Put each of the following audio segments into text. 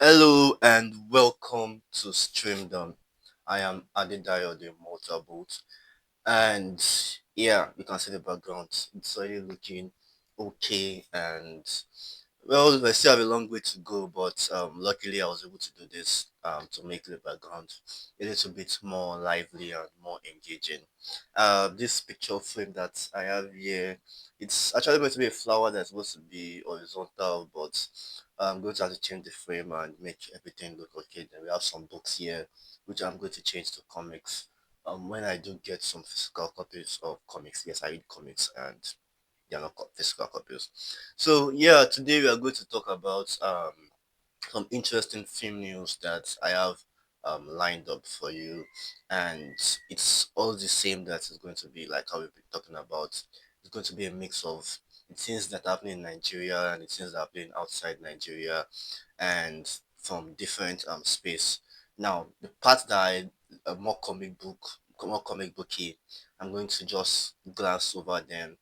Hello and welcome to Streamdorm. I am Adedayo the Motorboat, and yeah, you can see the background. It's already looking okay, and well, I still have a long way to go, but luckily I was able to do this to make the background a little bit more lively and more engaging. This picture frame that I have here, it's actually going to be a flower that's supposed to be horizontal, but I'm going to have to change the frame and make everything look okay. Then we have some books here, which I'm going to change to comics. When I do get some physical copies of comics, yes, I read comics and they're not physical copies. So yeah, today we are going to talk about some interesting film news that I have lined up for you, and it's all the same. That is going to be like how we've been talking about. It's going to be a mix of the things that happen in Nigeria and the things that happen outside Nigeria, and from different space. Now, the part that I more comic booky, I'm going to just glance over them.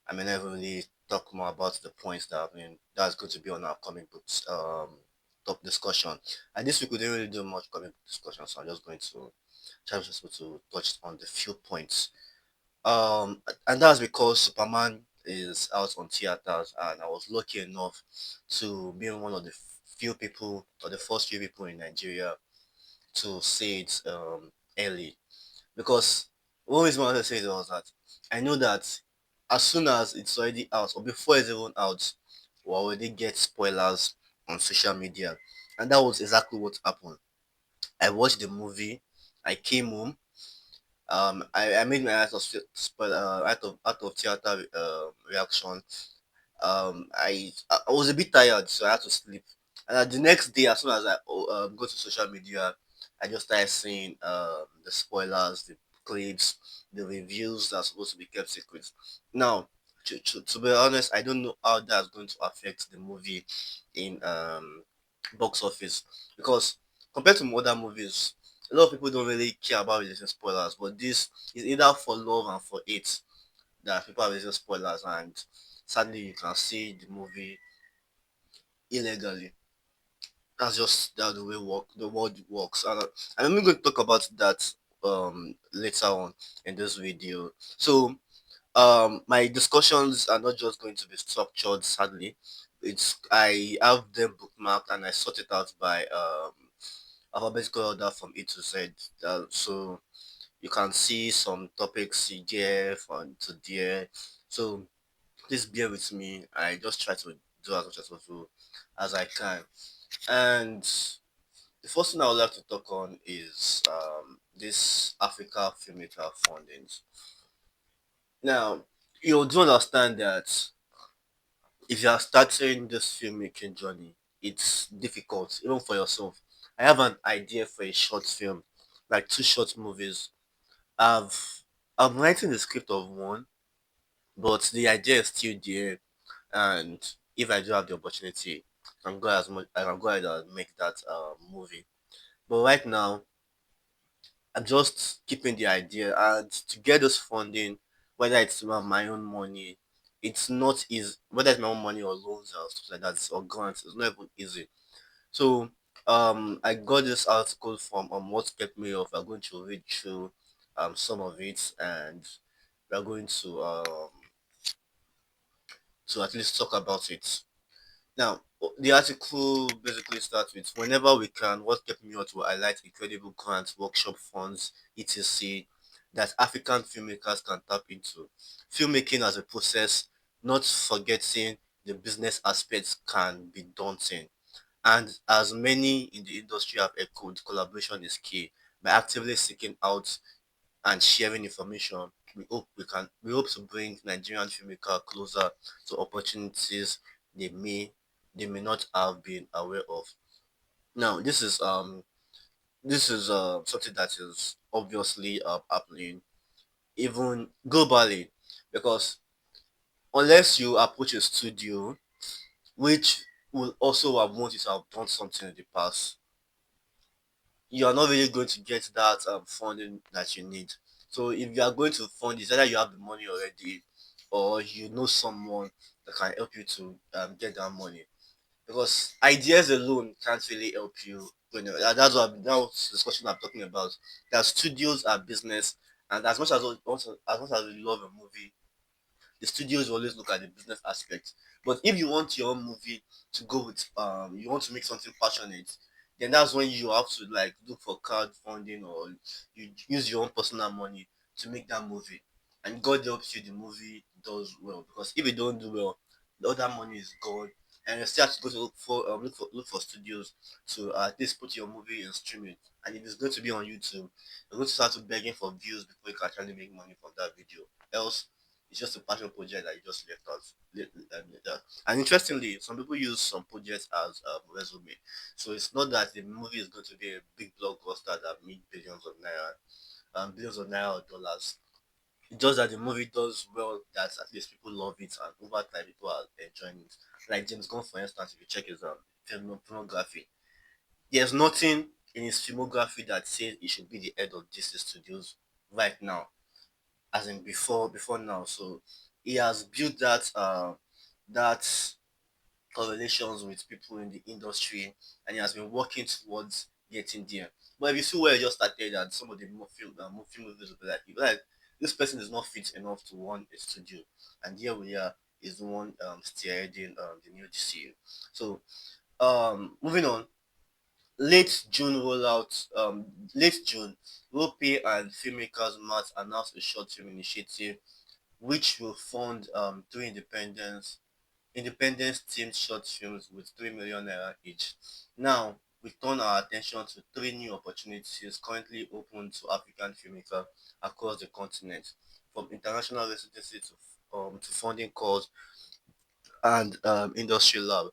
I may never really talk more about the points that that's going to be on our comic books top discussion. And this week we didn't really do much comic book discussion, so I'm just going to try to touch on the few points. And that's because Superman is out on theaters, and I was lucky enough to be one of the few people or the first few people in Nigeria to see it early, because one reason I wanted to say it was that I know that as soon as it's already out or before it's even out, we already get spoilers on social media, and that was exactly what happened. I watched the movie, I came home, I made my out of theater reaction. I was a bit tired, so I had to sleep. And the next day, as soon as I go to social media, I just started seeing the spoilers, the clips, the reviews that are supposed to be kept secret. Now, to be honest, I don't know how that's going to affect the movie in box office, because compared to other movies, a lot of people don't really care about releasing spoilers, but this is either for love and for hate that people are releasing spoilers, and sadly you can see the movie illegally. That's just that the way the world works, and I'm going to talk about that later on in this video. So my discussions are not just going to be structured, sadly. It's I have them bookmarked and I sort it out by alphabetical order from A to Z. So you can see some topics here from to there. So please bear with me. I just try to do as much as possible as I can. And the first thing I would like to talk on is this Africa Filmmaker fundings. Now, you do understand that if you are starting this filmmaking journey, it's difficult, even for yourself. I have an idea for a short film, like two short movies. I've I'm writing the script of one, but the idea is still there. And if I do have the opportunity, I can go ahead and make that movie. But right now, I'm just keeping the idea, and to get this funding, whether it's my own money, it's not easy. Whether it's my own money or loans or stuff like that, or grants, it's not even easy. So I got this article from What Kept Me Off. I'm going to read through some of it, and we're going to at least talk about it. Now, the article basically starts with, whenever we can, what kept me out will highlight incredible grants, workshop funds, etc., that African filmmakers can tap into. Filmmaking as a process, not forgetting the business aspects, can be daunting. And as many in the industry have echoed, collaboration is key. By actively seeking out and sharing information, we hope to bring Nigerian filmmakers closer to opportunities they may they may not have been aware of. Now, this is something that is obviously happening even globally, because unless you approach a studio which will also have wanted to have done something in the past, you are not really going to get that funding that you need. So if you are going to fund it, either you have the money already or you know someone that can help you to get that money. because ideas alone can't really help you. That's what that's the discussion I'm talking about. That studios are business, and as much as we love a movie, the studios always look at the business aspect. But if you want your own movie to go with, you want to make something passionate, then that's when you have to like look for crowdfunding, or you use your own personal money to make that movie. And God helps you, the movie does well. Because if it don't do well, the other money is gone, and you still have to go to look for studios to at least put your movie in streaming. And if it's going to be on YouTube, you're going to start to begging for views before you can actually make money from that video. Else, it's just a passion project that you just left out later. And interestingly, some people use some projects as resume. So it's not that the movie is going to be a big blockbuster that made billions of naira or dollars. It's just that the movie does well, that at least people love it, and over time people are enjoying it. Like James Gunn, for instance, if you check his filmography, there's nothing in his filmography that says he should be the head of DC Studios right now, as in before now. So he has built that correlations with people in the industry, and he has been working towards getting there. But if you see where he just started, and some of the movie movies will be like this person is not fit enough to run a studio, and here we are, is the one steering the new DCU. So moving on, late June rollout, late June, Rope and Filmmakers Mart announced a short film initiative which will fund three independence themed short films with 3 million naira each. Now, we turn our attention to three new opportunities currently open to African filmmakers across the continent, from international residency to funding calls and industry lab.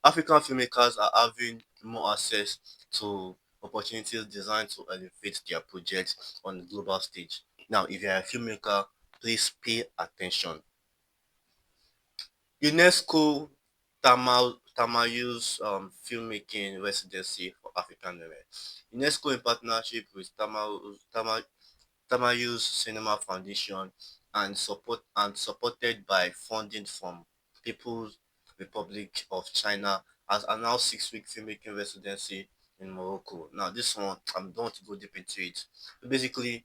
African filmmakers are having more access to opportunities designed to elevate their projects on the global stage. Now, if you're a filmmaker, please pay attention. UNESCO Tamayu's filmmaking residency for African women. UNESCO, in partnership with Tamayu's Cinema Foundation and supported by funding from People's Republic of China, has announced 6 week filmmaking residency in Morocco. Now this one, I don't want to go deep into it. Basically,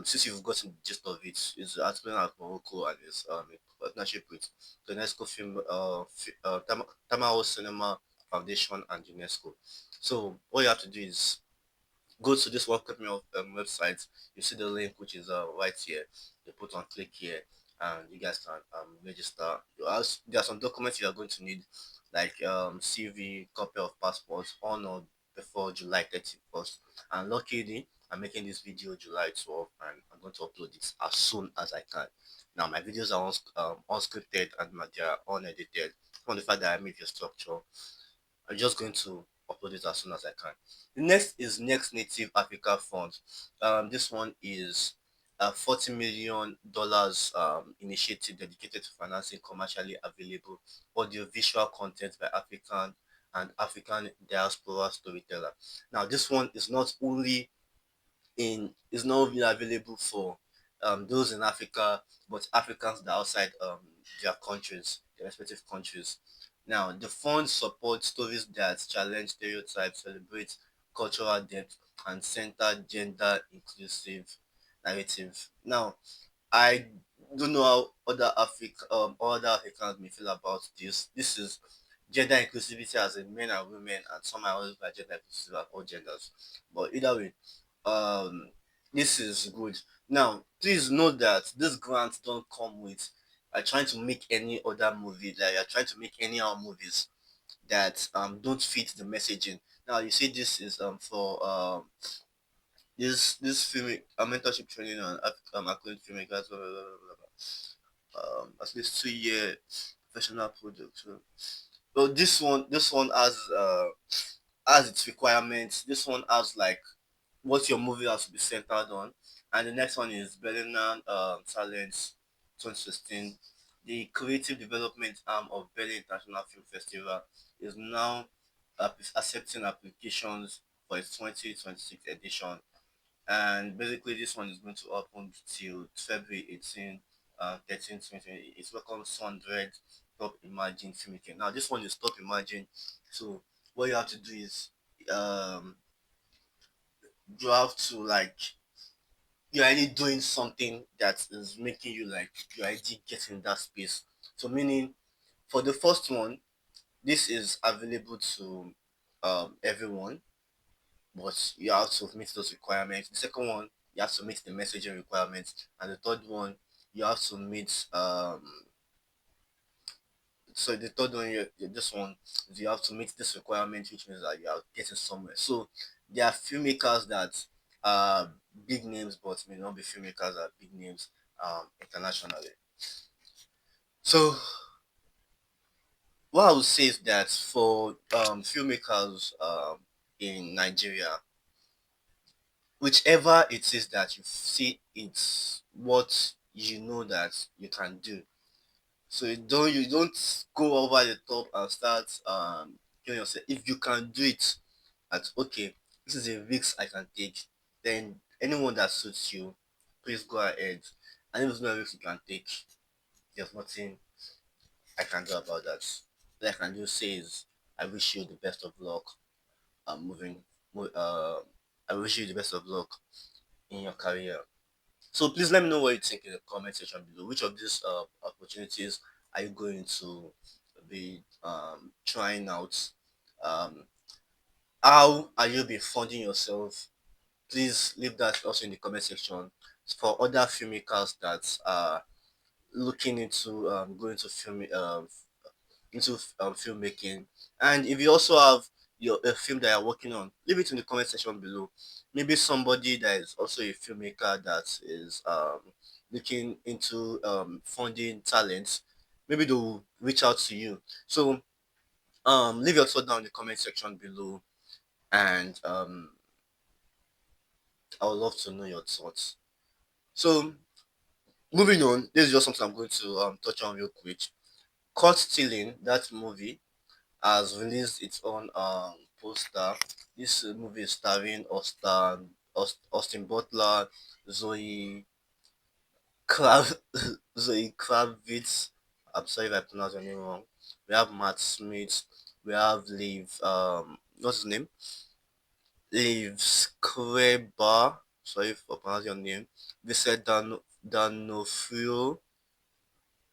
since you've gotten the gist of it, it's explained at Morocco, and it's in partnership with the UNESCO Tamao Cinema Foundation and UNESCO. So all you have to do is go to this World Company of website. You see the link, which is right here. You put on click here, and you guys can register. There are some documents you are going to need, like CV, copy of passport, on or before July 31st. And luckily, I'm making this video July 12th, and I'm going to upload it as soon as I can. Now, my videos are unscripted, and they are unedited. From the fact that I made a structure, I'm just going to upload it as soon as I can. The next is Next Native Africa Fund. This one is a $40 million initiative dedicated to financing commercially available audiovisual content by African and African diaspora storyteller. Now, this one is not only available for those in Africa, but Africans that are outside their respective countries. Now, the fund supports stories that challenge stereotypes, celebrate cultural depth, and center gender inclusive narrative. Now, I don't know how other Africans may feel about this. This is gender inclusivity as in men and women, and some are always like gender inclusive of all genders. But either way, um, this is good. Now, please note that this grant don't come with trying to make any other movie, like you're trying to make any other movies that don't fit the messaging. Now you see this is for this film mentorship training on acclaimed filmmakers, blah, blah, blah, blah, at least 2 year professional product. So, well, this one has its requirements. This one has like what your movie has to be centered on. And the next one is Berlin Talents 2016. The creative development arm of Berlin International Film Festival is now accepting applications for its 2026 edition. And basically, this one is going to open till February 18, 13, 2020. It welcomes 100 top emerging filmmaker. Now this one is top emerging. So what you have to do is um you have to like you're already doing something that is making you like you already get in that space. So meaning for the first one, this is available to everyone, but you have to meet those requirements. The second one, you have to meet the messaging requirements, and the third one, you have to meet so the third one, this one, you have to meet this requirement, which means that you are getting somewhere. So there are filmmakers that are big names, but may not be filmmakers that are big names internationally. So what I would say is that for filmmakers in Nigeria, whichever it is that you see it's what you know that you can do. So you don't go over the top and start killing yourself. If you can do it, at okay, this is a risk I can take. Then anyone that suits you, please go ahead. And if it's not a risk you can take, there's nothing I can do about that. What I can just say is I wish you the best of luck. Moving, I wish you the best of luck in your career. So please let me know what you think in the comment section below. Which of these opportunities are you going to be trying out? Um, how are you be funding yourself? Please leave that also in the comment section. For other filmmakers that are looking into going to filmmaking. And if you also have your a film that you're working on, leave it in the comment section below. Maybe somebody that is also a filmmaker that is looking into funding talents, maybe they'll reach out to you. So leave your thought down in the comment section below, and I would love to know your thoughts. So moving on, this is just something I'm going to touch on real quick. Caught Stealing, that movie, has released its own poster. This movie is starring Austin Butler, Zoe Krav- Zoe Kravitz. I'm sorry if I pronounce your name wrong. We have Matt Smith. We have Liv. What's his name? Liv Skrebar. Sorry for pronouncing your name. Vincent D'Onofrio,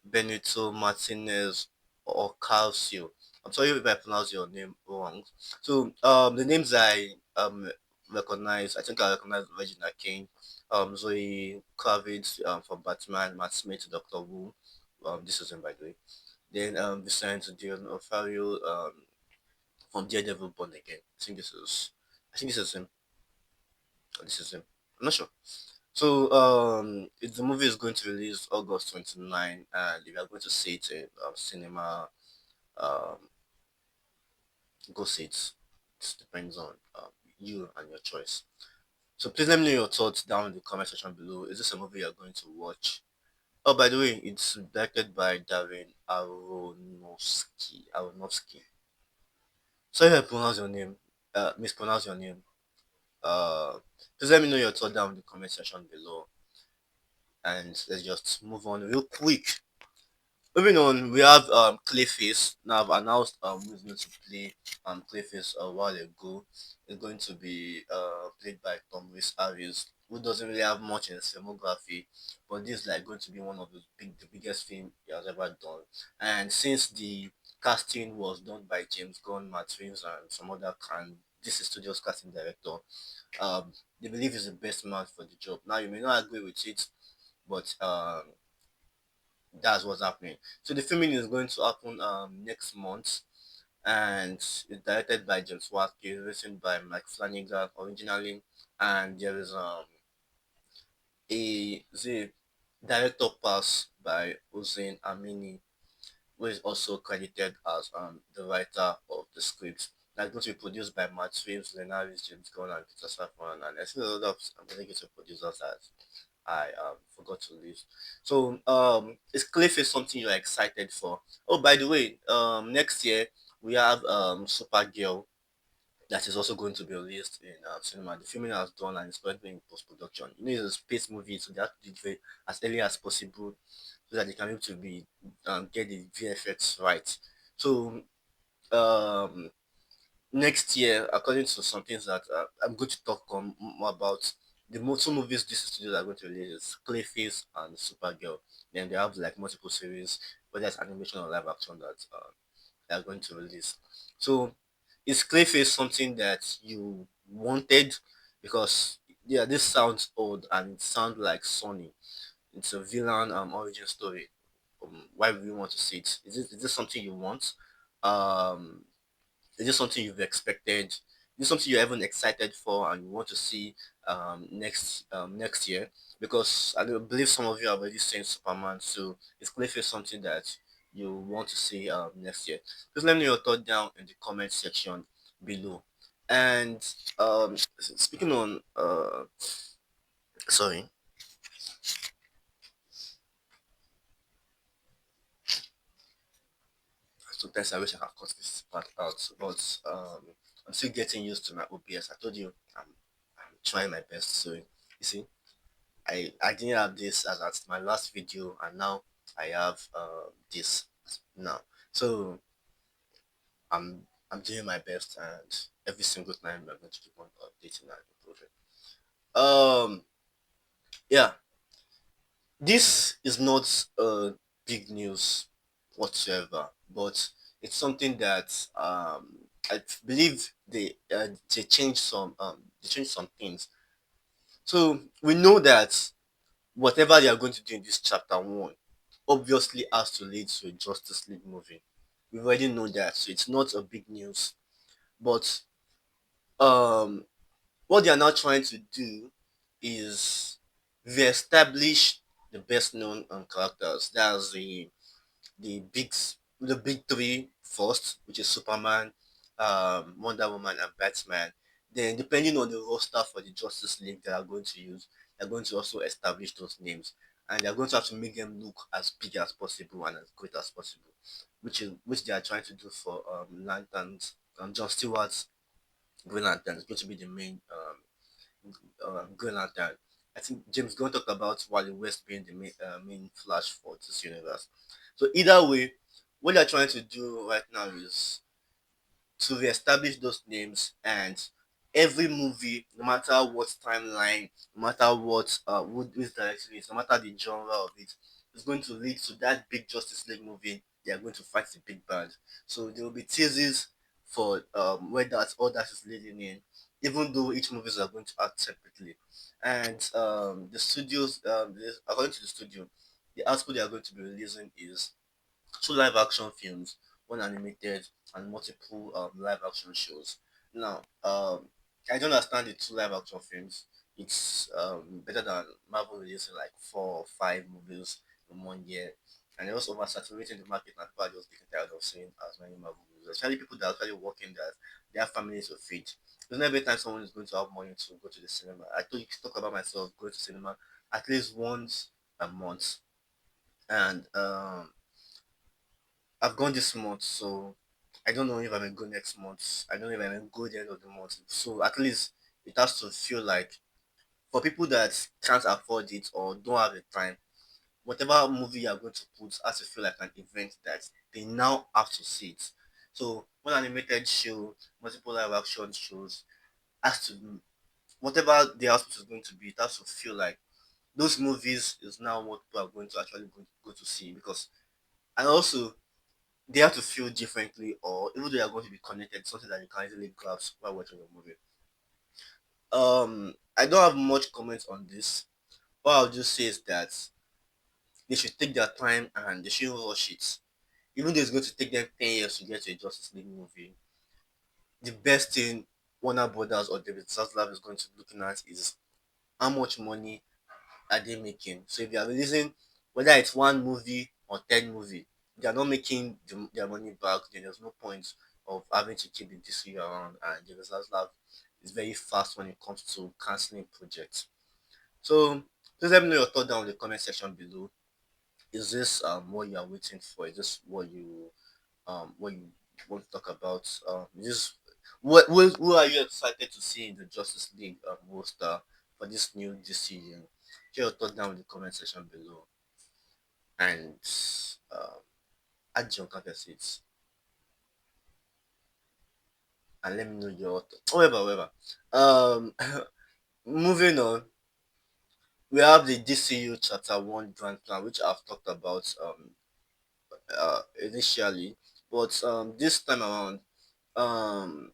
Benito Martinez, or Calcio. I'm sorry if I pronounce your name wrong. So the names I recognize, I think I recognize Regina King, Zoe Kravitz from Batman, Matt Smith, Doctor Who. This is him by the way. Then Vincent D'Onofrio from Daredevil Born Again. I think this is him. This is him. I'm not sure. So the movie is going to release August 29, and if you are going to see it in cinema, um, go see it. It depends on you and your choice. So please let me know your thoughts down in the comment section below. Is this a movie you're going to watch? Oh, by the way, it's directed by Darren Aronofsky. Aronofsky. Sorry if I pronounce your name. Mispronounce your name. Uh, please let me know your thoughts down in the comment section below, and let's just move on real quick. Moving on, we have Clayface. Now I've announced who's going to play Clayface a while ago. It's going to be played by Tom Rhys Harris, who doesn't really have much in his filmography, but this is like going to be one of the biggest film he has ever done. And since the casting was done by James Gunn, Matt Reeves, and some other this is studio's casting director, they believe he's the best man for the job. Now you may not agree with it, but that's what's happening. So the filming is going to happen next month, and it's directed by James Watkey, written by Mike Flanagan originally, and there is the director pass by Hussein Amini, who is also credited as the writer of the script. That's going to be produced by Matt Reeves, Lenaris, James Gunn, and Peter Safran, and I think a lot of executive producers that I forgot to list. So is Clayface something you're excited for? Oh, by the way, next year we have Supergirl that is also going to be released in cinema. The filming has done and it's currently in post production. You know, it's a space movie, so they have to do it very as early as possible so that they can be able to be get the VFX right. So um next year, according to some things that I'm going to talk more about, the two movies this studio are going to release is Clayface and Supergirl. Then they have like multiple series, whether it's animation or live action that they are going to release. So is Clayface something that you wanted? Because yeah, this sounds old and it sounds like Sony. It's a villain origin story. Why would you want to see it? Is this something you want? Um, is this something you've expected? Is this something you're even excited for and you want to see next year? Because I believe some of you have already seen Superman, so is Clayface something that you want to see next year? Please let me know your thought down in the comment section below. And speaking on sorry, sometimes I wish I could cut this part out, but I'm still getting used to my OBS. I told you I'm trying my best. So you see, I didn't have this as at my last video, and now I have this now. So I'm doing my best, and every single time I'm going to keep on updating and improving. Um, yeah, this is not big news whatsoever, but it's something that I believe they changed some things. So we know that whatever they are going to do in this chapter one obviously has to lead to a Justice League movie. We already know that, so it's not a big news. But um, what they are now trying to do is re-establish the best known characters. That's the big three first, which is Superman, Wonder Woman, and Batman. Then, depending on the roster for the Justice League they are going to use, they're going to also establish those names, and they're going to have to make them look as big as possible and as great as possible, which they are trying to do for Lanterns. John Stewart's Green Lantern is going to be the main Green Lantern. I think James Gunn talked about Wally West being the main Flash for this universe. So either way, what they're trying to do right now is to reestablish those names, and every movie, no matter what timeline, no matter what whose direction is, no matter the genre of it, is going to lead to that big Justice League movie. They are going to fight the big bad. So there will be teases for where that all that is leading in, even though each movies are going to act separately. And the studios, according to the studio, the output they are going to be releasing is two live action films, one animated, and multiple live action shows. Now, I don't understand the two live action films. It's better than Marvel releasing like 4 or 5 movies in 1 year. And they're also oversaturating the market, and people are just getting tired of seeing as many Marvel movies, especially people that are actually working that they have families to feed. There's not every time someone is going to have money to go to the cinema. I told you talk about myself going to cinema at least once a month. And I've gone this month, so I don't know if I'm gonna go next month. I don't know if I'm gonna go the end of the month. So at least it has to feel like for people that can't afford it or don't have the time, whatever movie you're going to put has to feel like an event that they now have to see it. So one animated show, multiple live action shows has to whatever the output is going to be, it has to feel like those movies is now what people are going to actually go to see, because and also they have to feel differently, or even though they are going to be connected, something that you can easily grasp while watching the movie. I don't have much comments on this. What I'll just say is that they should take their time and they shouldn't rush it. Even though it's going to take them 10 years to get to a Justice League movie, the best thing Warner Brothers or David Zaslav is going to be looking at is how much money are they making. So if they are releasing, whether it's one movie or 10 movie, they are not making their money back, then there's no point of having to keep the DC around. And the Zaslav is very fast when it comes to canceling projects. So please let me know your thought down in the comment section below. Is this what you are waiting for? Is this what you want to talk about? Is this who are you excited to see in the Justice League roster for this new DC year? Share your thought down in the comment section below. and um, add your counterfeits and let me know your however. Um, moving on, we have the DCU Chapter One Grand Plan, which I've talked about initially, but this time around, um,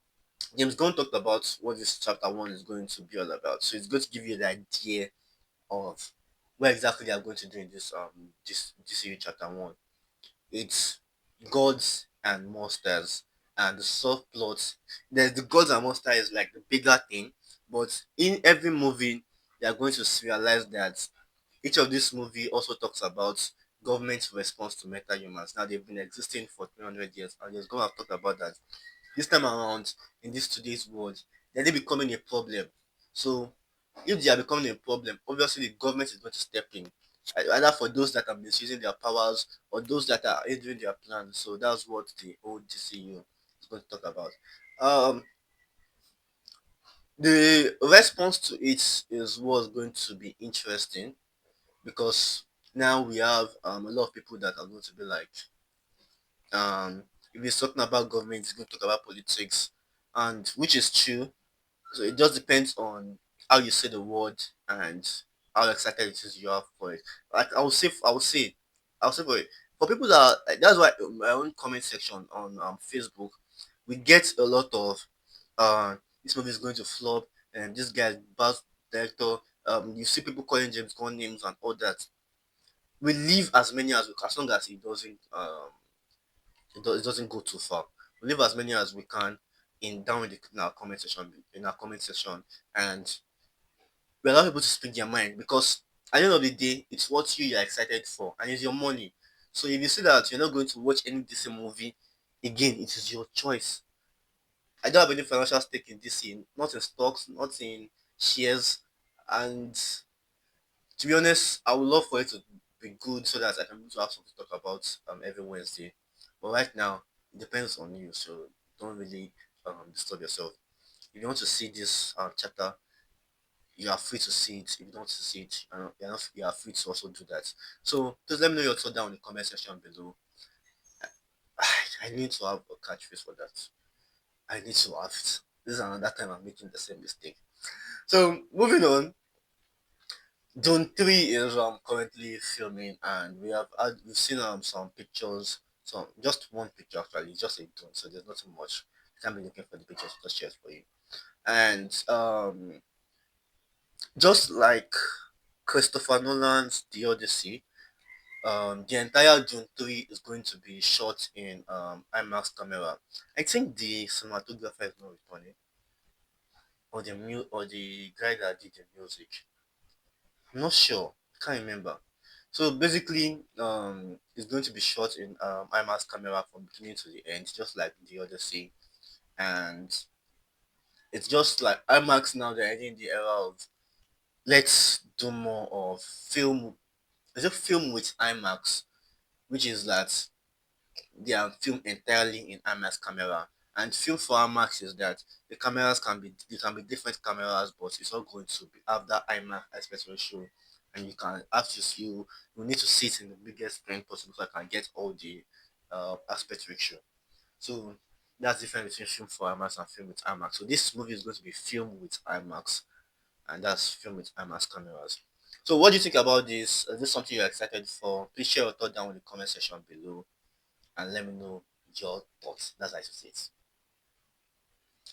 James Gunn talked about what this Chapter One is going to be all about. So it's going to give you the idea of what exactly they are going to do in this DCU Chapter One. It's gods and monsters, and the soft plot. There's the gods and monsters is like the bigger thing, but in every movie they are going to realize that each of these movie also talks about government response to meta-humans. Now they've been existing for 300 years, and there's going to talk about that this time around in this today's world, they're becoming a problem. So if they are becoming a problem, obviously the government is going to step in, either for those that are misusing their powers or those that are hindering their plans. So that's what the old DCU is going to talk about. Um, the response to it is what's going to be interesting because now we have a lot of people that are going to be like, if he's talking about government, he's going to talk about politics, and which is true. So it just depends on how you say the word and how excited it is you are for it. Like I'll say for it. For people that like, that's why my own comment section on Facebook, we get a lot of this movie is going to flop and this guy is bad director. You see people calling James Gunn names and all that. We leave as many as long as it doesn't it doesn't go too far. We leave as many as we can in our comment section and we allow people to speak their mind because at the end of the day, it's what you're excited for and it's your money. So if you see that you're not going to watch any DC movie again, it is your choice. I don't have any financial stake in DC, not in stocks, not in shares, and to be honest, I would love for it to be good so that I can be able to have something to talk about every Wednesday. But right now, it depends on you, so don't really disturb yourself. If you want to see this chapter, you are free to see it. If you don't want to see it, you are free to also do that. So just let me know your thought down in the comment section below. I need to have a catchphrase for that. I need to have it. This is another time I'm making the same mistake. So moving on, Dune 3 is currently filming and we've seen some pictures, some just one picture actually, just a Dune, so there's nothing much. I can't be looking for the pictures, just share it for you. And just like Christopher Nolan's The Odyssey, the entire Dune 3 is going to be shot in IMAX camera. I think the cinematographer is not returning, or the guy that did the music. I'm not sure. I can't remember. So basically, it's going to be shot in IMAX camera from beginning to the end, just like the Odyssey, and it's just like IMAX now. They're in the era of let's do more of film. Is it film with IMAX, which is that they are filmed entirely in IMAX camera. And film for IMAX is that the cameras can be different cameras, but it's all going to be have that IMAX aspect ratio. And you can have to see you need to sit in the biggest screen possible so I can get all the aspect ratio. So that's different between film for IMAX and film with IMAX. So this movie is going to be filmed with IMAX, and that's filmed with IMAX cameras. So what do you think about this? Is this something you're excited for? Please share your thought down in the comment section below and let me know your thoughts. That's how I should say it.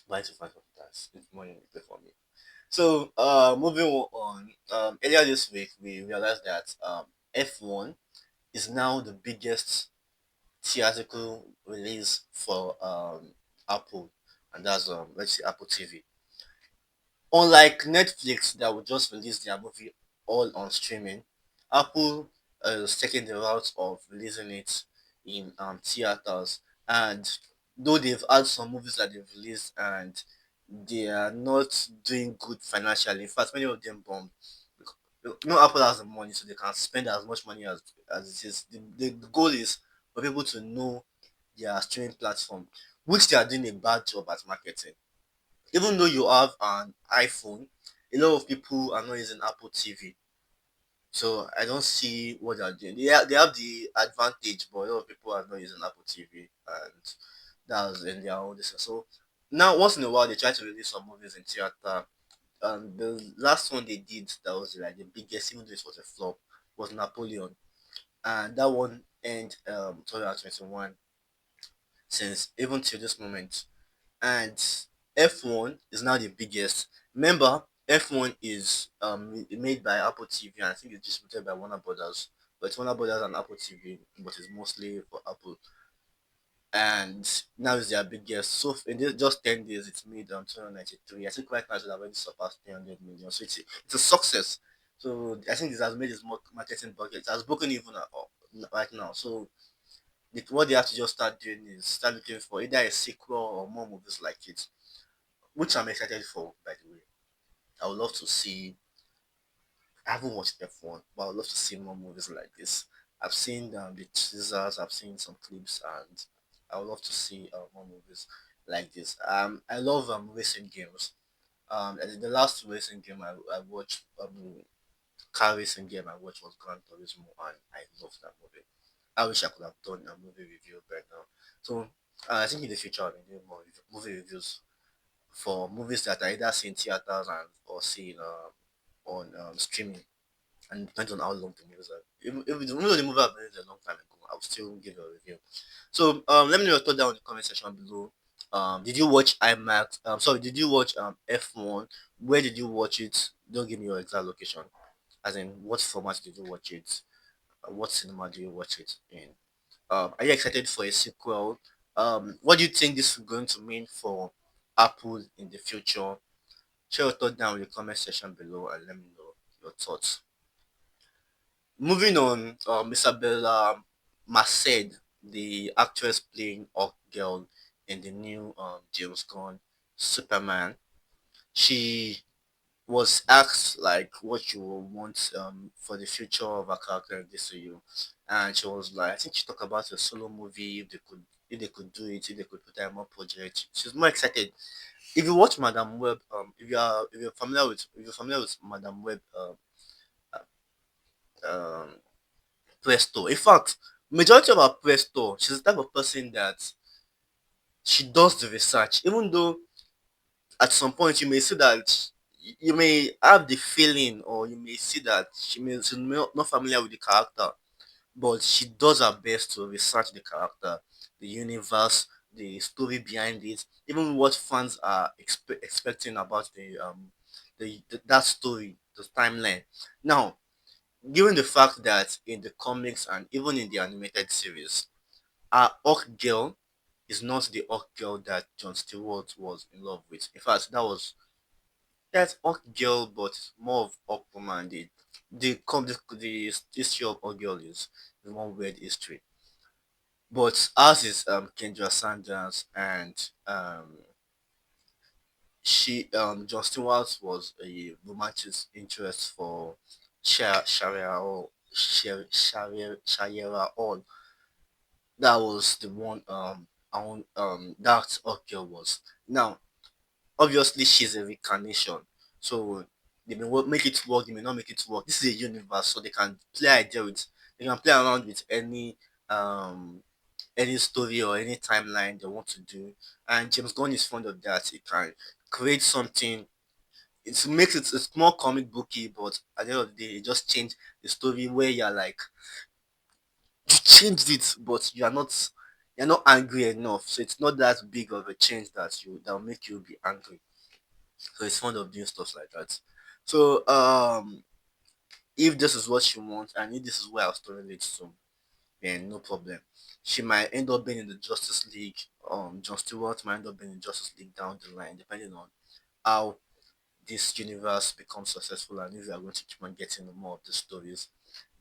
Why to find something that's it's more in play for me. So moving on. Earlier this week we realized that F1 is now the biggest theatrical release for Apple, and that's let's say Apple TV. Unlike Netflix that would just release their movie all on streaming, Apple is taking the route of releasing it in theaters. And though they've had some movies that they've released and they are not doing good financially, in fact, many of them bomb. No, Apple has the money, so they can spend as much money as it is. The goal is for people to know their streaming platform, which they are doing a bad job at marketing. Even though you have an iPhone, a lot of people are not using Apple TV. So I don't see what they're doing. They have the advantage, but a lot of people are not using Apple TV, and that's in their own this. So now once in a while they try to release some movies in theater. The last one they did that was like the biggest, even though it was a flop, was Napoleon, and that one end 2021 since even till this moment. And F1 is now the biggest. Remember, F1 is made by Apple TV, and I think it's distributed by Warner Brothers. But it's Warner Brothers and Apple TV, but it's mostly for Apple. And now it's their biggest. So in just 10 days, it's made 293. I think right now it has already surpassed 300 million. So it's a success. So I think this has made its marketing budget. It has broken even right now. So what they have to just start doing is start looking for either a sequel or more movies like it, which I'm excited for, by the way. I would love to see. I haven't watched F1, but I would love to see more movies like this. I've seen the teasers, I've seen some clips, and I would love to see more movies like this. I love racing games. And the last racing game I watched, car racing game I watched was Gran Turismo, and I loved that movie. I wish I could have done a movie review right now. So I think in the future I'll be doing more movie reviews for movies that I either see in theaters and or see on streaming, and it depends on how long the movies are. If the movie I've made a long time ago, I'll still give a review. So let me know your thought down in the comment section below. Did you watch IMAX? Sorry, did you watch F1? Where did you watch it? Don't give me your exact location. As in, what format did you watch it? What cinema do you watch it in? Are you excited for a sequel? What do you think this is going to mean for Apple in the future? Share your thoughts down in the comment section below and let me know your thoughts. Moving on, Isabela Merced, the actress playing Hawkgirl in the new James Gunn Superman, she was asked like what you want for the future of her character in this you, and she was like, I think she talked about a solo movie if they could do it, if they could put her in more project. She's more excited. If you watch Madam Web, if you're familiar with Madam Web um Presto. In fact, majority of her Presto, she's the type of person that she does the research, even though at some point you may see that you may have the feeling, or you may see that she's not familiar with the character, but she does her best to research the character, the universe, the story behind it, even what fans are expecting about that story, the timeline. Now, given the fact that in the comics and even in the animated series, our Orc girl is not the Orc girl that John Stewart was in love with. In fact, that's Orc girl, but more of Orc woman. The history of Orc girl is one weird history. But ours is Kendra Sanders, and she John Stewart was a romantic interest for Sharia or Sharia on. That was the one that Okio was. Now obviously she's a reincarnation, so they may make it work, they may not make it work. This is a universe, so they can play around with any story or any timeline they want to do. And James Gunn is fond of that. He can create something. It makes it's more comic booky, but at the end of the day, it just change the story where you're like, you changed it, but you're not angry enough. So it's not that big of a change that'll make you be angry. So it's fond of doing stuff like that. So if this is what she wants and if this is where our story leads to, then no problem. She might end up being in the Justice League. John Stewart might end up being in Justice League down the line, depending on how this universe becomes successful and if we are going to keep on getting more of the stories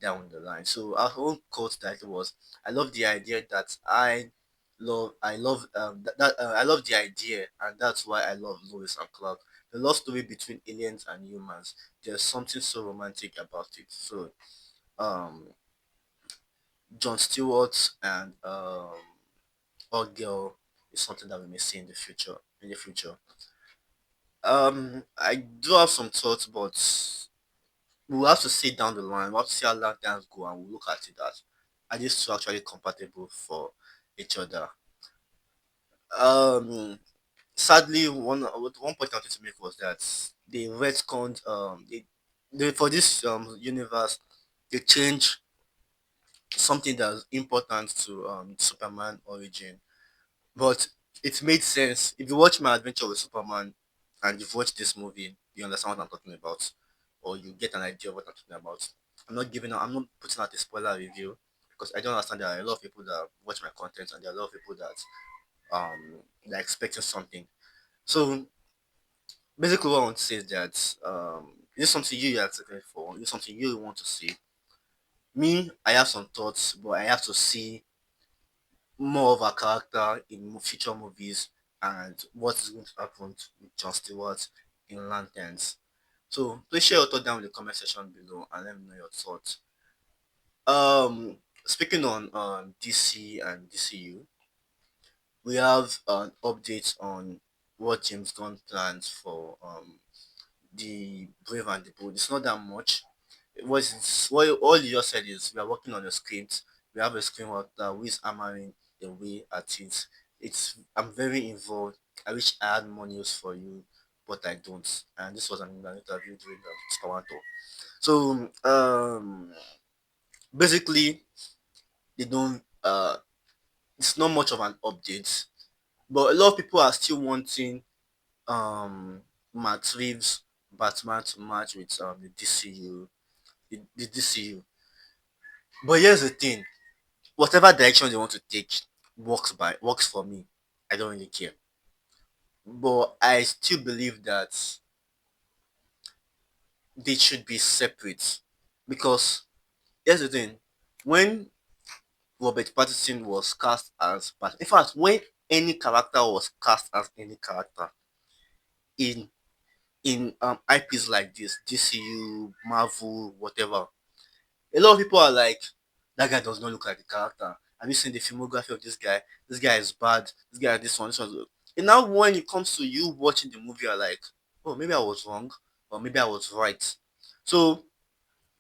down the line. So our whole quote title was, I love the idea that I love I love the idea, and that's why I love Lois and Clark. The love story between aliens and humans. There's something so romantic about it. So um John Stewart and our girl is something that we may see in the future. I do have some thoughts, but we'll have to sit down the line, we'll have to see how lanterns go, and we'll look at it as are these two actually compatible for each other. Um, Sadly, one point I wanted to make was that they retconned they for this universe they changed something that's important to Superman origin. But it made sense. If you watch My Adventure with Superman and you've watched this movie, you understand what I'm talking about, or you get an idea of what I'm talking about. I'm not putting out a spoiler review because I don't understand there are a lot of people that watch my content and there are a lot of people that are expecting something. So basically what I want to say is that is this something you're excited for? Is this something you want to see? Me, I have some thoughts, but I have to see more of a character in future movies and what is going to happen with John Stewart in Lanterns. So please share your thoughts down in the comment section below and let me know your thoughts. Speaking on DC and DCU, we have an update on what James Gunn plans for the Brave and the Bold. It's not that much. What all you just said is we are working on a script. We have a screenwriter who is hammering the way at it. I'm very involved. I wish I had more news for you, but I don't. And this was an interview during the Toronto. So basically they don't it's not much of an update. But a lot of people are still wanting um Matt Reeves Batman to match with the DCU. The DCU. But here's the thing, whatever direction they want to take works for me. I don't really care. But I still believe that they should be separate. Because here's the thing, when Robert Pattinson was cast as Batman, in fact, when any character was cast as any character in IPs like this, DCU, Marvel, whatever, a lot of people are like, that guy does not look like the character. Have you seen the filmography of this guy? This guy is bad. This guy, this one. And now when it comes to you watching the movie, you're like, oh, maybe I was wrong, or maybe I was right. So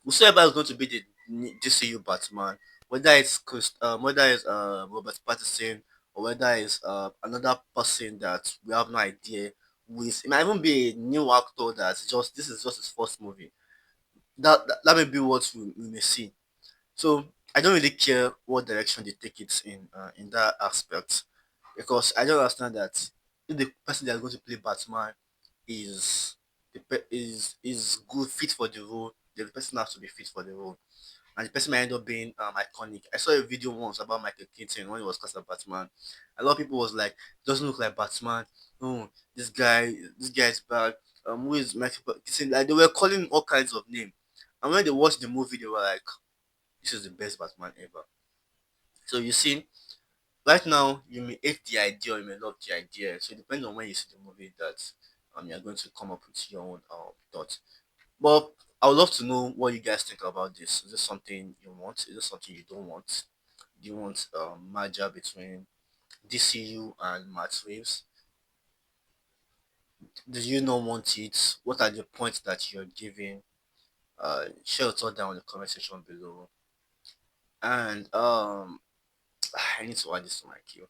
whosoever is going to be the DCU Batman, whether it's Robert Pattinson or whether it's another person that we have no idea who is, it might even be a new actor that's just this is just his first movie. That may be what we may see. So I don't really care what direction they take it in that aspect because I don't understand that if the person that's going to play Batman is is good fit for the role, then the person has to be fit for the role. And the person might end up being iconic. I saw a video once about Michael Keaton when he was cast as Batman. A lot of people was like, doesn't look like Batman. No, this guy is bad. Who is Michael Keaton? Like they were calling him all kinds of names. And when they watched the movie, they were like, this is the best Batman ever. So you see, right now you may hate the idea or you may love the idea. So it depends on when you see the movie that you're going to come up with your own thoughts. But I would love to know what you guys think about this. Is this something you want? Is this something you don't want? Do you want merger between DCU and Matt Reeves? Do you not want it? What are the points that you're giving? Share your thought down in the comment section below. And I need to add this to my queue.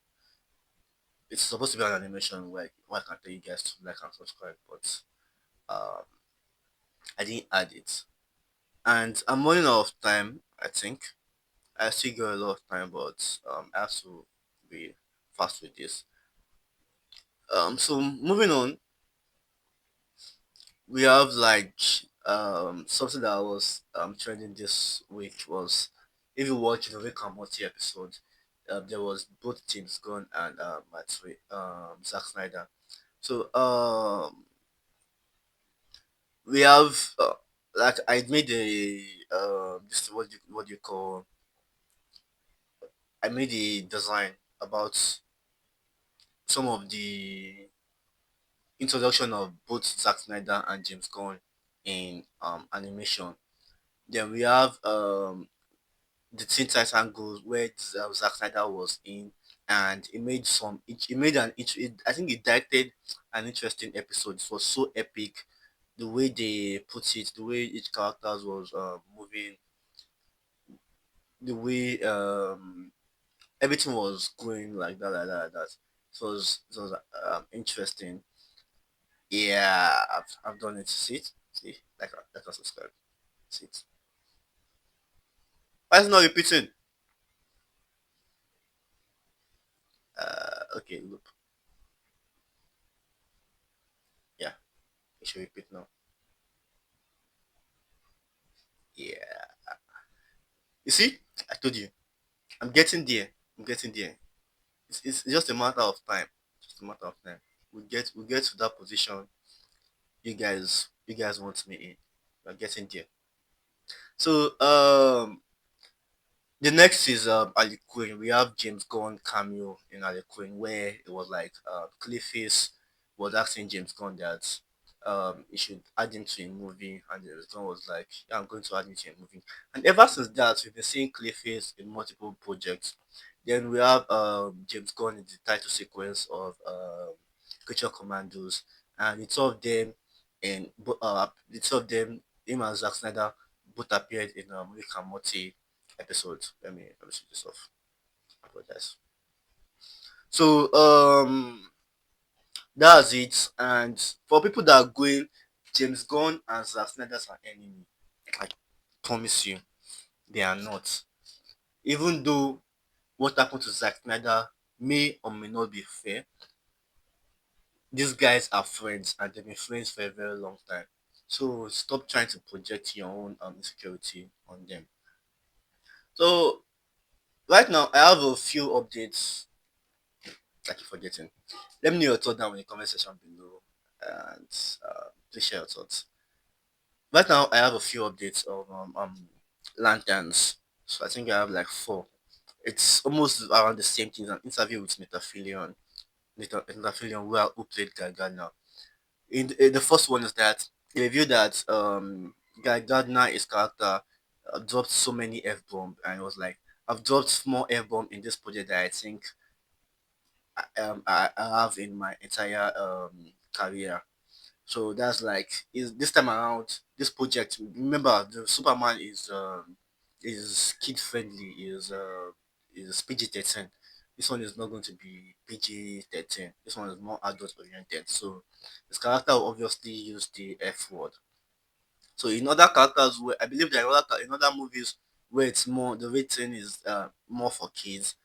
It's supposed to be an animation where I can tell you guys to like and subscribe, but um, I didn't add it. And I'm running out of time, I think. I still got a lot of time, but I have to be fast with this. So moving on, we have like something that was trending this week was if you watch the Rick and Morty episode, there was both James Gunn and Zack Snyder. So we have like I made a this what do you call I made a design about some of the introduction of both Zack Snyder and James Gunn in animation. Then we have the Teen Titan Goes where Zack Snyder was in, and he made an I think he directed an interesting episode. It was so epic. the way they put it, the way each character was moving, the way everything was going like that, like that, like that. So it was interesting. Yeah, I've done it. See it? See, like I subscribe. See it. Why is it not repeating? Okay, look. Yeah, it should repeat now. Yeah, you see, I told you. I'm getting there. I'm getting there. It's just a matter of time. Just a matter of time. We get to that position. You guys want me in. We're getting there. So the next is Ali Queen. We have James Gunn cameo in Ali Queen where it was like Clayface was asking James Gunn that he should add him to a movie, and James Gunn was like, yeah, I'm going to add him to a movie. And ever since that, we've been seeing Clayface in multiple projects. Then we have James Gunn in the title sequence of Creature Commandos, and the two of them, him and Zack Snyder, both appeared in Rick and Morty episode. Let me switch this off. I apologize. So that's it. And for people that are going, James Gunn and Zack Snyder are enemy. I promise you, they are not. Even though what happened to Zack Snyder may or may not be fair, these guys are friends and they've been friends for a very long time. So stop trying to project your own insecurity on them. So right now I have a few updates. I keep forgetting. Let me know your thoughts down in the comment section below, and please share your thoughts. Right now, I have a few updates of lanterns. So I think I have like four. It's almost around the same thing. An interview with Metaphilion, who played Guy Gardner. In the first one is that he revealed that Guy Gardner, his character, dropped so many f bomb, and it was like, I've dropped more f bomb in this project that I think I have in my entire career. So that's like, is this time around this project. Remember, the Superman is kid friendly. Is PG-13. This one is not going to be PG-13. This one is more adult oriented. So this character will obviously use the F word. So in other characters, where I believe there are in other movies where it's more, the rating is more for kids,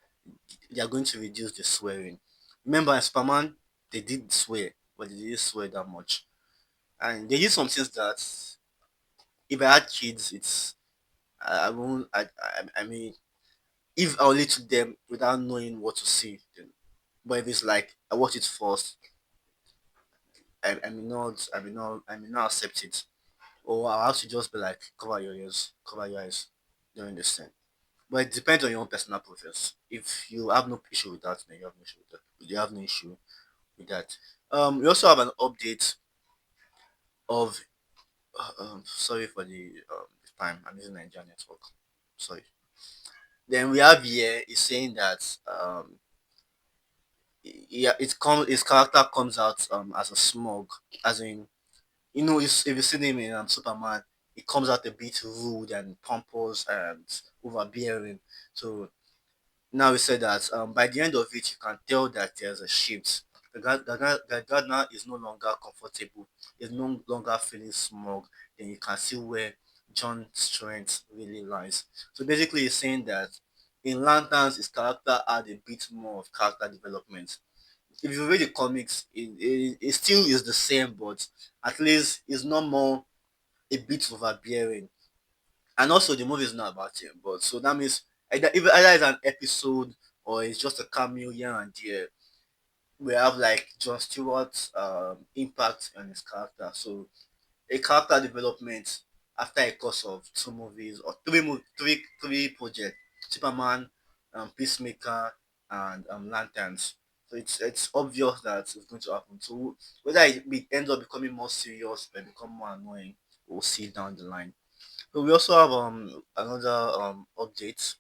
they are going to reduce the swearing. Remember, in Superman, they did swear, but they didn't swear that much. And they did some things that if I had kids, I won't. I mean, if I only took them without knowing what to say, then. But if it's like I watch it first, I may not accept it, or I'll have to just be like, cover your ears, cover your eyes during this thing. But it depends on your own personal preference. If you have no issue with that, then you have no issue with that. You have no issue with that. We also have an update of. Sorry for the time. I'm using Nigerian network. Sorry. Then we have here is saying that yeah, his character comes out as a smug, as in, if you see him in Superman, he comes out a bit rude and pompous and overbearing. So now we said that by the end of it, you can tell that there's a shift. The gardener is no longer comfortable, is no longer feeling smug. Then you can see where John's strength really lies. So basically, he's saying that in Lanterns, his character had a bit more of character development. If you read the comics, it still is the same, but at least it's not more a bit overbearing. And also, the movie is not about him, but so that means either it's an episode or it's just a cameo here and there. We have like John Stewart's impact on his character. So a character development after a course of two movies or three projects: Superman, Peacemaker, and Lanterns. So it's obvious that it's going to happen. So whether it ends up becoming more serious or become more annoying, we'll see down the line. So we also have another update,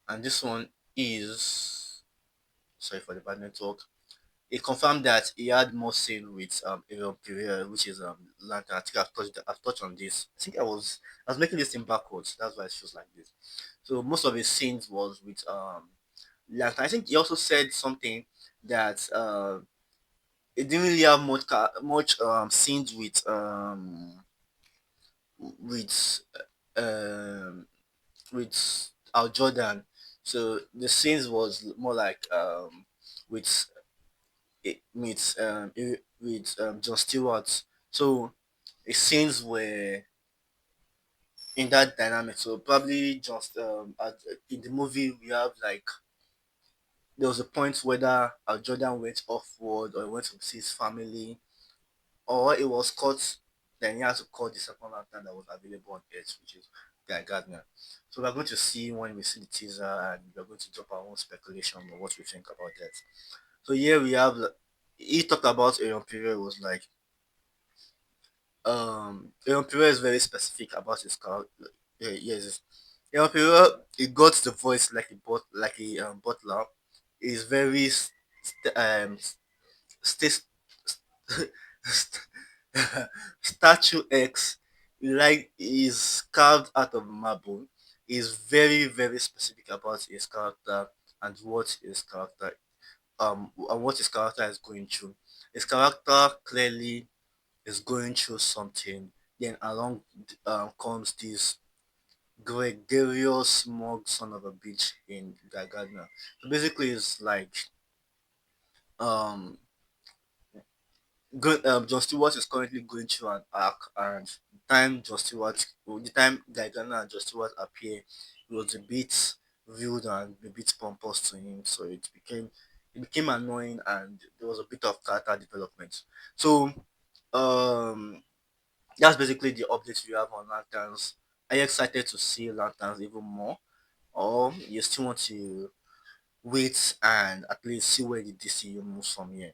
and this one is, sorry for the bad network. he confirmed that he had more scene with Ariel Pereira, which is Lantern. I think I've touched on this. I think I was making this thing backwards. That's why it feels like this. So most of his scenes was with Lantern. I think he also said something that it didn't really have much scenes with um with Al Jordan. So the scenes was more like with with John Stewart. So the scenes were in that dynamic. So probably just in the movie we have like there was a point whether Al Jordan went offward or he went to see his family or it was caught. Then he had to call the second lantern that was available on Earth, which is Guy Gardner. So we're going to see when we see the teaser, and we're going to drop our own speculation on what we think about that. So here we have he talked about Aaron Period was like Aaron Period is very specific about his character. Yes, Aaron Period he got the voice like a butler. He's very st- st- statue X like is carved out of marble. Is very very specific about his character and what his character is going through. His character clearly is going through something. Then along comes this gregarious smug son of a bitch in Gardner. So basically, it's like um John Stewart is currently going through an arc, and the time Gardner and John Stewart appear, it was a bit rude and a bit pompous to him, so it became annoying, and there was a bit of character development. So, um, that's basically the updates we have on Lanterns. Are you excited to see Lanterns even more, or you still want to wait and at least see where the DCU moves from here?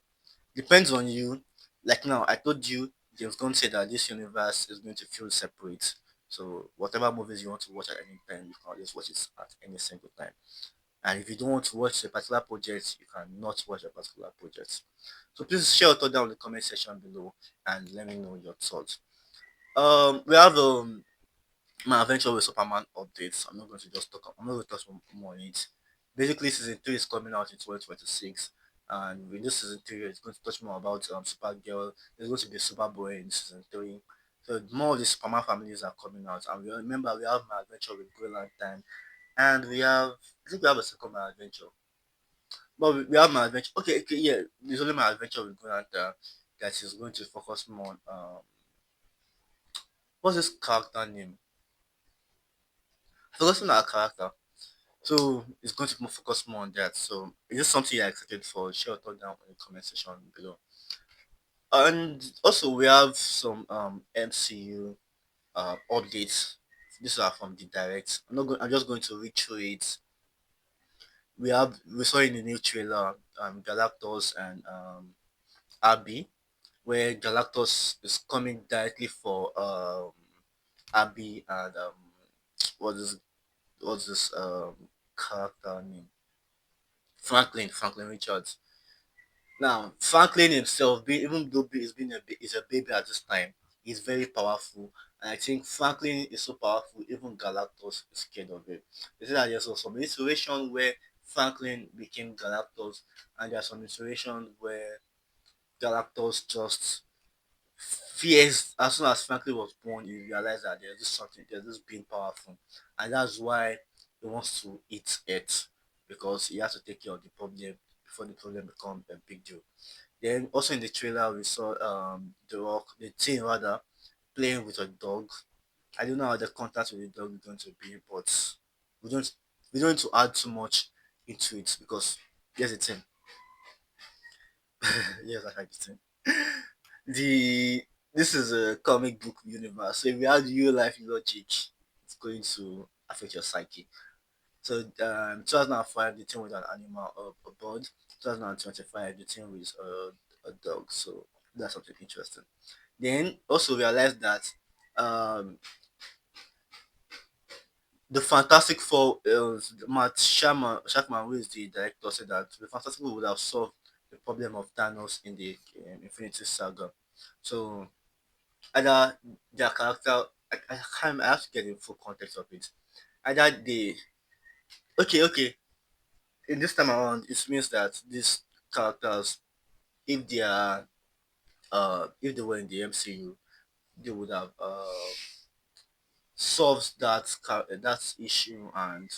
Depends on you. Like now, I told you James Gunn said that this universe is going to feel separate. So whatever movies you want to watch at any time, you can always watch it at any single time. And if you don't want to watch a particular project, you cannot watch a particular project. So please share your thought down in the comment section below and let me know your thoughts. We have my adventure with Superman updates. I'm not going to just talk. I'm not going to touch more on it. Basically, season three is coming out in 2026, and with this season three, it's going to touch more about Supergirl. There's going to be Superboy in season three. So more of the Superman families are coming out, and we remember we have my adventure with Green Lantern, and I think we have a second my adventure, but we have my adventure. Okay, yeah, there's only my adventure with Green Lantern that is going to focus more on what's this character name? Focusing on our character. So it's going to more focus more on that. So is this something you're excited for? Share your thought down in the comment section below. And also we have some MCU updates. These are from the direct. I'm just going to read through it. We saw in the new trailer Galactus and Abby, where Galactus is coming directly for Abby and what is what's this character name? Franklin Richards. Now, Franklin himself, even though is a baby at this time, he's very powerful. And I think Franklin is so powerful, even Galactus is scared of it. You see that there's also some situation where Franklin became Galactus, and there's some situation where Galactus just fears as soon as Franklin was born, he realized that there's this being powerful, and that's why he wants to eat it because he has to take care of the problem before the problem becomes a big deal. Then also in the trailer we saw the teen rather playing with a dog. I don't know how the contact with the dog is going to be, but we don't we don't need to add too much into it because here's the thing. Yes, I like the thing. The This is a comic book universe, so if you add real life logic, it's going to affect your psyche. So 2005 the team with an animal a bird, 2025 the team with a dog. So that's something interesting. Then also realized that um, the Fantastic Four, Shackman, who is the director, said that the Fantastic Four would have solved the problem of Thanos in the Infinity Saga. So either their character, I can't, I have to get the full context of it. Either they, okay, in this time around, it means that these characters, if they are, if they were in the MCU, they would have solved that issue, and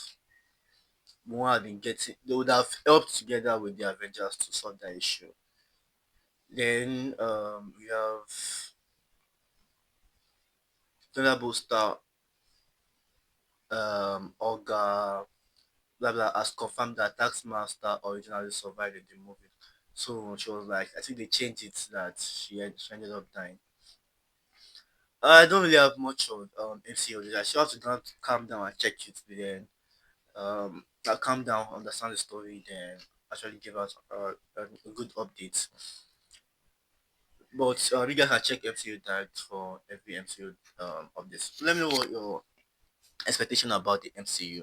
more have been getting, they would have helped together with the Avengers to solve that issue. Then we have Thunderbolt Star, Olga, blah blah, has confirmed that Taskmaster originally survived in the movie. So she was like, I think they changed it that she ended up dying. I don't really have much of MCU. I should have to calm down and check it. Then I'll calm down, understand the story, then actually give us a good update. But you guys can check MCU Direct for every MCU update. So let me know what your expectation about the MCU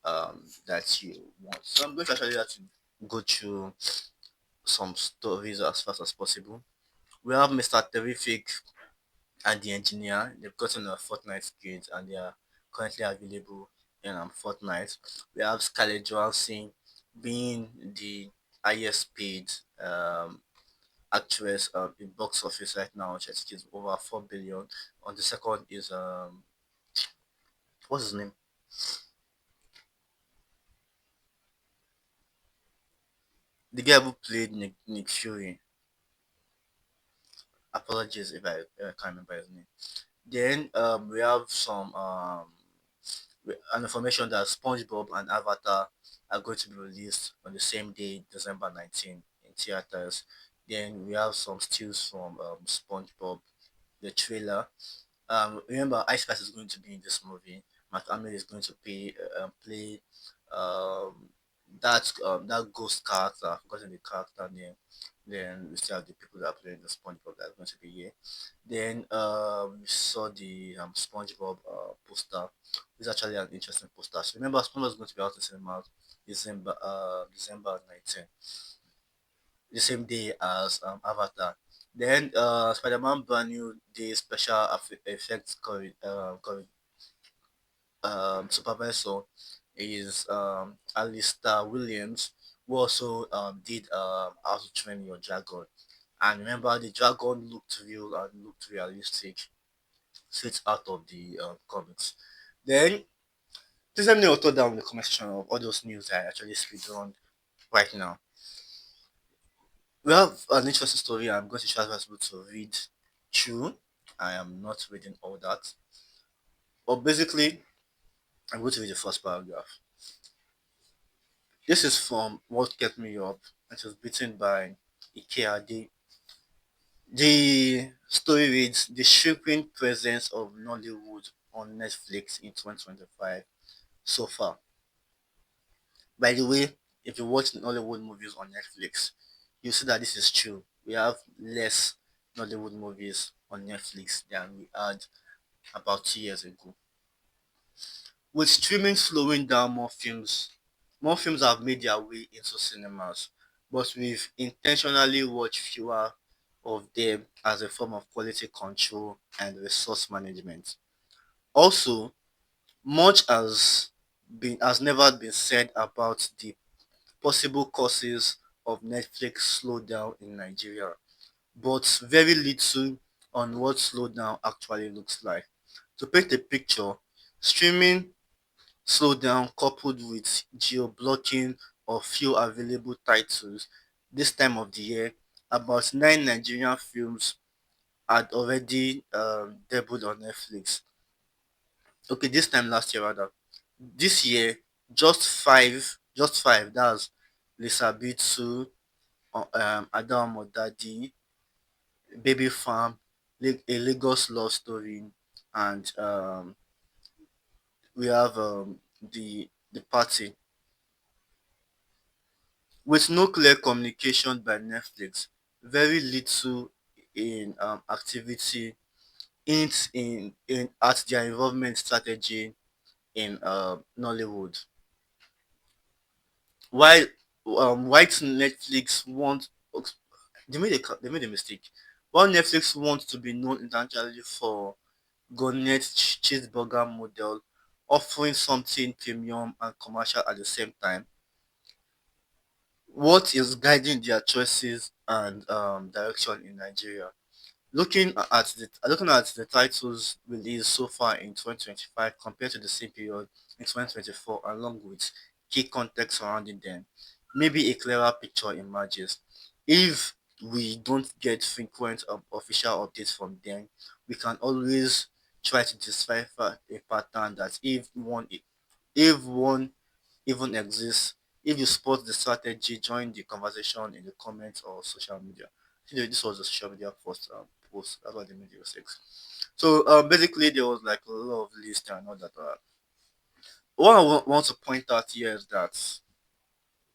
that you want. So I'm going to actually have to go through some stories as fast as possible. We have Mr. Terrific and the Engineer. They've gotten a Fortnite skins and they are currently available in Fortnite. We have Scarlett Johansson being the highest paid actress in box office right now, which I think is over 4 billion. On the second is what's his name? The guy who played Nick Fury. Apologies if I can't remember his name. Then we have some an information that SpongeBob and Avatar are going to be released on the same day, December 19th, in theaters. Then we have some stills from SpongeBob, the trailer. Remember, Ice Spice is going to be in this movie. Mark Hamill is going to play um, that ghost character. I've forgotten the character name. Then we still have the people that are playing the SpongeBob that are going to be here. Then we saw the SpongeBob poster. It's actually an interesting poster. So remember, SpongeBob is going to be out in cinemas December 19th, the same day as Avatar. Then Spider-Man brand new day special effects supervisor is Alistair Williams, who also did How to Train Your Dragon. And remember, the dragon looked real and looked realistic, straight out of the comics. Then, please let me know your thought down in the comment section of all those news that I actually speed on right now. We have an interesting story. I'm going to try as possible to read through. I am not reading all that. But basically, I'm going to read the first paragraph. This is from What Kept Me Up. It was written by Ike. The story reads The shrinking presence of Nollywood on Netflix in 2025 so far. By the way, if you watch Nollywood movies on Netflix, you see that this is true. We have less Nollywood movies on Netflix than we had about 2 years ago. With streaming slowing down, more films have made their way into cinemas, but we've intentionally watched fewer of them as a form of quality control and resource management. Also, much has never been said about the possible causes of Netflix slowdown in Nigeria, but very little on what slowdown actually looks like. To paint a picture, streaming slowdown coupled with geo-blocking of few available titles this time of the year, about 9 Nigerian films had already debuted on Netflix. Okay, this time last year rather. This year, just five. That's Lisa Bitsu, Adam Odadi, Baby Farm, A Lagos Love Story, and we have the party. With no clear communication by Netflix, very little in activity in at their involvement strategy in Nollywood. While White Netflix want they made a mistake. While Netflix wants to be known internationally for Gunnet cheeseburger model, offering something premium and commercial at the same time, what is guiding their choices and direction in Nigeria? Looking at the titles released so far in 2025 compared to the same period in 2024, along with key context surrounding them, maybe a clearer picture emerges. If we don't get frequent official updates from them, we can always try to decipher a pattern that if one even exists. If you spot the strategy, join the conversation in the comments or social media. I think this was a social media post. That's why they made the mistakes. So basically, there was like a lot of lists and all that. What I want to point out here is that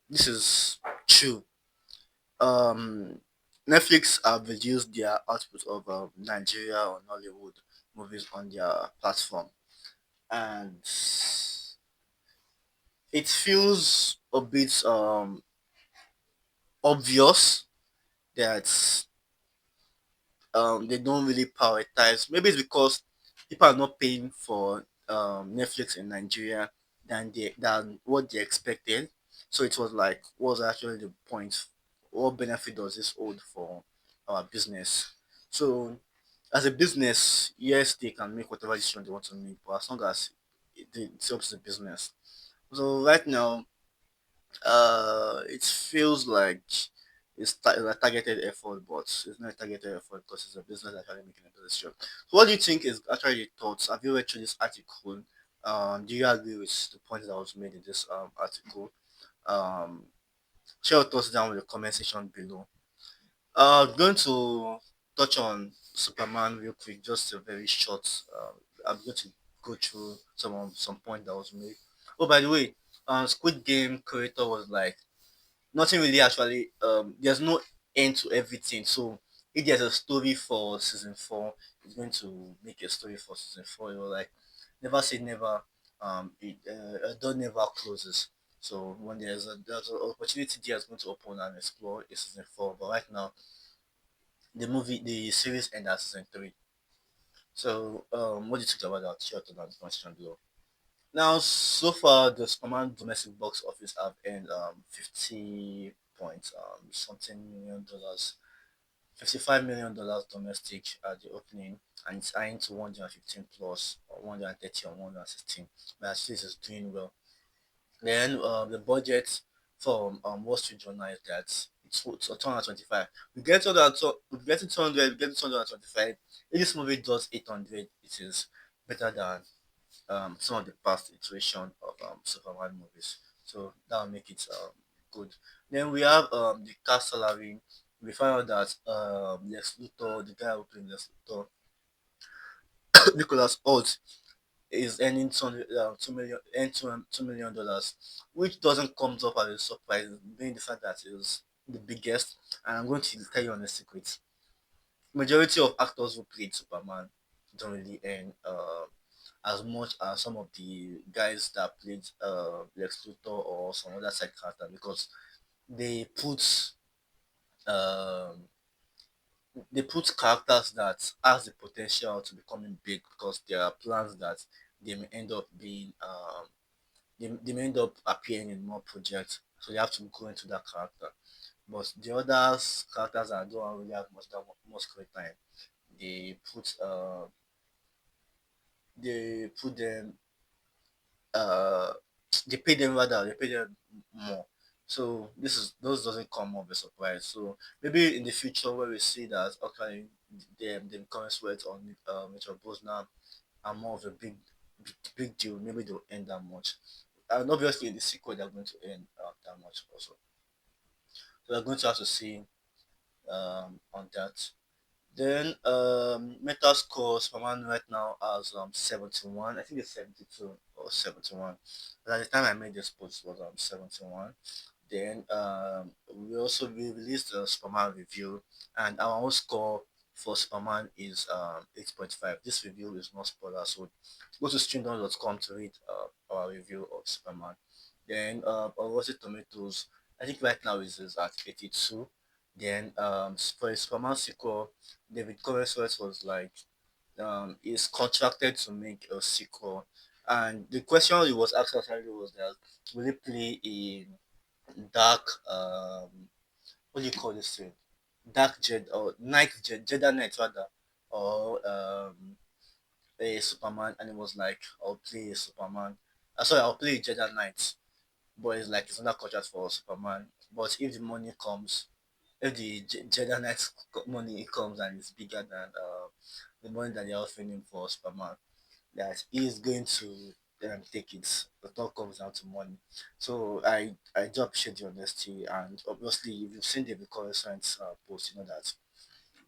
this is true. Um, Netflix have reduced their output of Nigeria or Nollywood movies on their platform, and it feels a bit obvious that they don't really prioritize. Maybe it's because people are not paying for Netflix in Nigeria than what they expected. So it was like, what was actually the point? What benefit does this hold for our business? So as a business, yes, they can make whatever decision they want to make, but as long as it helps the business. So right now, it feels like it's a targeted effort, but it's not a targeted effort because it's a business actually making a decision. So, what do you think is actually your thoughts? Have you read through this article? Do you agree with the point that was made in this article? Um, Share your thoughts down in the comment section below. Going to touch on Superman real quick, just a very short. I'm going to go through some point that was made. Oh, by the way, Squid Game creator was like nothing really actually there's no end to everything. So if there's a story for season four, it's going to make a story for season four. You know, like never say never. A door never closes. So when there's an opportunity there, it's going to open and explore a season four. But right now, the series ends at season three. So what do you think about that? Share your thoughts on the section below. Now, so far, the Superman domestic box office have earned 50 points, something $1 million, $55 million domestic at the opening, and it's eyeing to 115 plus, or 130 or 116. But at least it's doing well. Then the budget for Wall Street Journal is that it's 225. We get to 200, we get to 225. If this movie does 800, it is better than some of the past iteration of Superman movies. So that will make it good. Then we have the cast salary. We find out that Lex Luthor, the guy who played Lex Luthor, Nicholas Holt, is earning 2 million dollars, which doesn't come up as a surprise, being the fact that it is the biggest. And I'm going to tell you on a secret. Majority of actors who played Superman don't really earn as much as some of the guys that played Lex Luthor or some other side character because they put um, they put characters that has the potential to becoming big because there are plans that they may end up being they may end up appearing in more projects, so they have to go into that character. But the other characters that don't really have much screen time, they put uh they put them uh they pay them more. So those doesn't come up as a surprise. So maybe in the future where we see that okay they become sweat on Metro Bosnia are more of a big deal, maybe they'll end that much. And obviously in the sequel they're going to end that much also. So we're going to have to see on that. Then Metascore Superman right now has 71. I think it's 72 or 71. But at the time I made this post was 71. Then we released a Superman review, and our own score for Superman is 8.5. This review is not spoiler, so go to streamdorm.com to read our review of Superman. Then on Rotten Tomatoes, I think right now is at 82. Then for a Superman sequel, David Coverdale was like is contracted to make a sequel. And the question he was asked actually was that will he play a dark what do you call this thing? Dark Jed or Night Jedi Knight rather, or a Superman, and it was like I'll play a Superman. Sorry, I'll play a Jedi Knight, but it's like it's not contract for Superman. But if the money comes, if the Jedi Knight money comes and it's bigger than the money that they're offering him for Superman, that he is going to take it. The talk comes down to money. So I do appreciate the honesty, and obviously if you've seen the reconnaissance post, you know that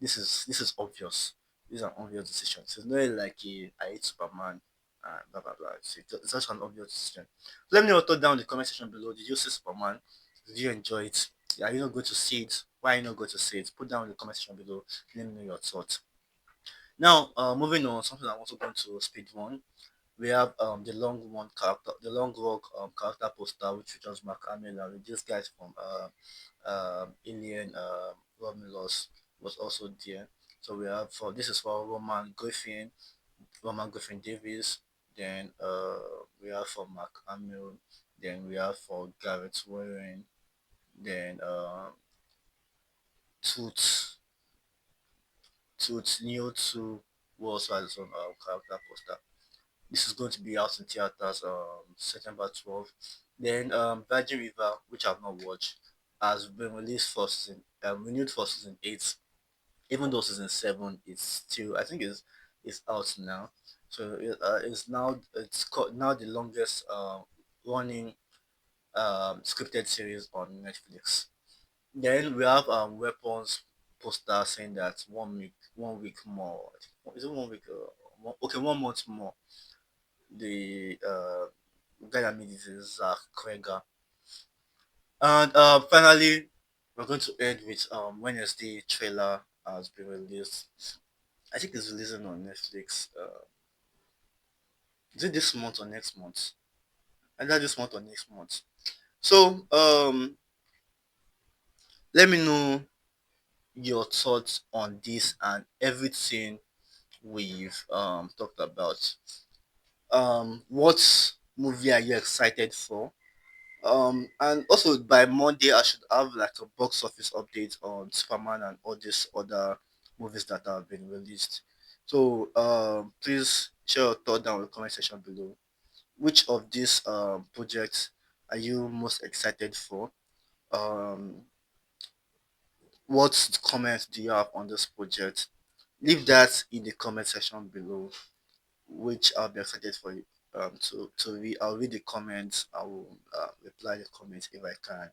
this is obvious. These are obvious decisions. It's not like I hate Superman and blah blah blah. It's such an obvious decision. Let me know your thought down in the comment section below. Did you see Superman? Did you enjoy it? Are you not going to see it? Why are you not going to see it? Put down in the comment section below. Let me know your thoughts. Now, moving on, something I'm also going to speed one. We have the long one character, the long rock character poster, which features Mark Hamill and these guys from Alien Romulus was also there. So we have for this is for Roman Griffin Davis. Then we have for Mark Hamill. Then we have for Garrett Warren. Then Toots Toots Neo 2 was also has his own character poster. This is going to be out in theaters September 12th. Then Virgin River, which I've not watched, has been released for season renewed for season 8. Even though season 7 is still I think is out now. So it's called now the longest running scripted series on Netflix. Then we have weapons poster saying that 1 week more. Is it 1 week? Okay, 1 month more the guy that made this is Zack. And finally, we're going to end with Wednesday trailer has been released. I think it's releasing on Netflix. Is it this month or next month? Either this month or next month. So let me know your thoughts on this and everything we've talked about. What movie are you excited for? And also by Monday, I should have like a box office update on Superman and all these other movies that have been released. So, please share your thought down in the comment section below. Which of these projects are you most excited for? Um, what comments do you have on this project? Leave that in the comment section below, which I'll be excited for you to read. I'll read the comments. I will reply the comments if I can.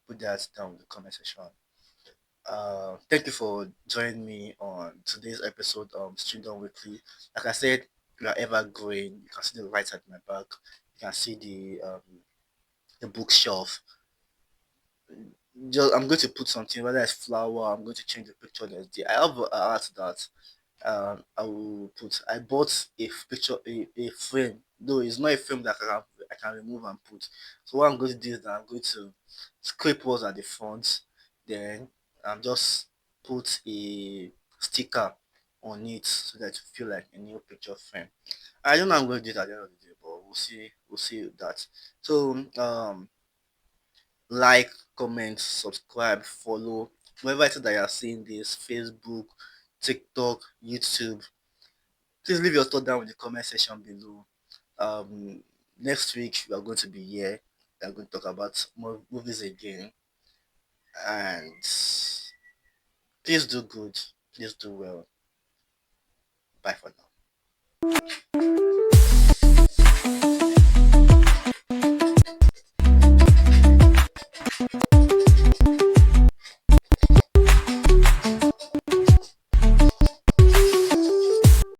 Put that down in the comment section. Thank you for joining me on today's episode of Streamdorm Weekly. Like I said, we are ever growing. You can see the right at my back. You can see the bookshelf. Just I'm going to put something, whether it's flower. I'm going to change the picture that's there. I have an art that I will put. I bought a frame, though it's not a frame that I can remove and put. So what I'm going to do is that I'm going to scrape walls at the front, then I'm just put a sticker on it so that it feel like a new picture frame. I don't know how I'm going to do it at the end of the day, but we'll see that. So like, comment, subscribe, follow. Wherever it is that you are seeing this, Facebook, TikTok, YouTube, please leave your thought down in the comment section below. Next week we are going to be here. We are going to talk about more movies again. And please do good. Please do well. Bye for now.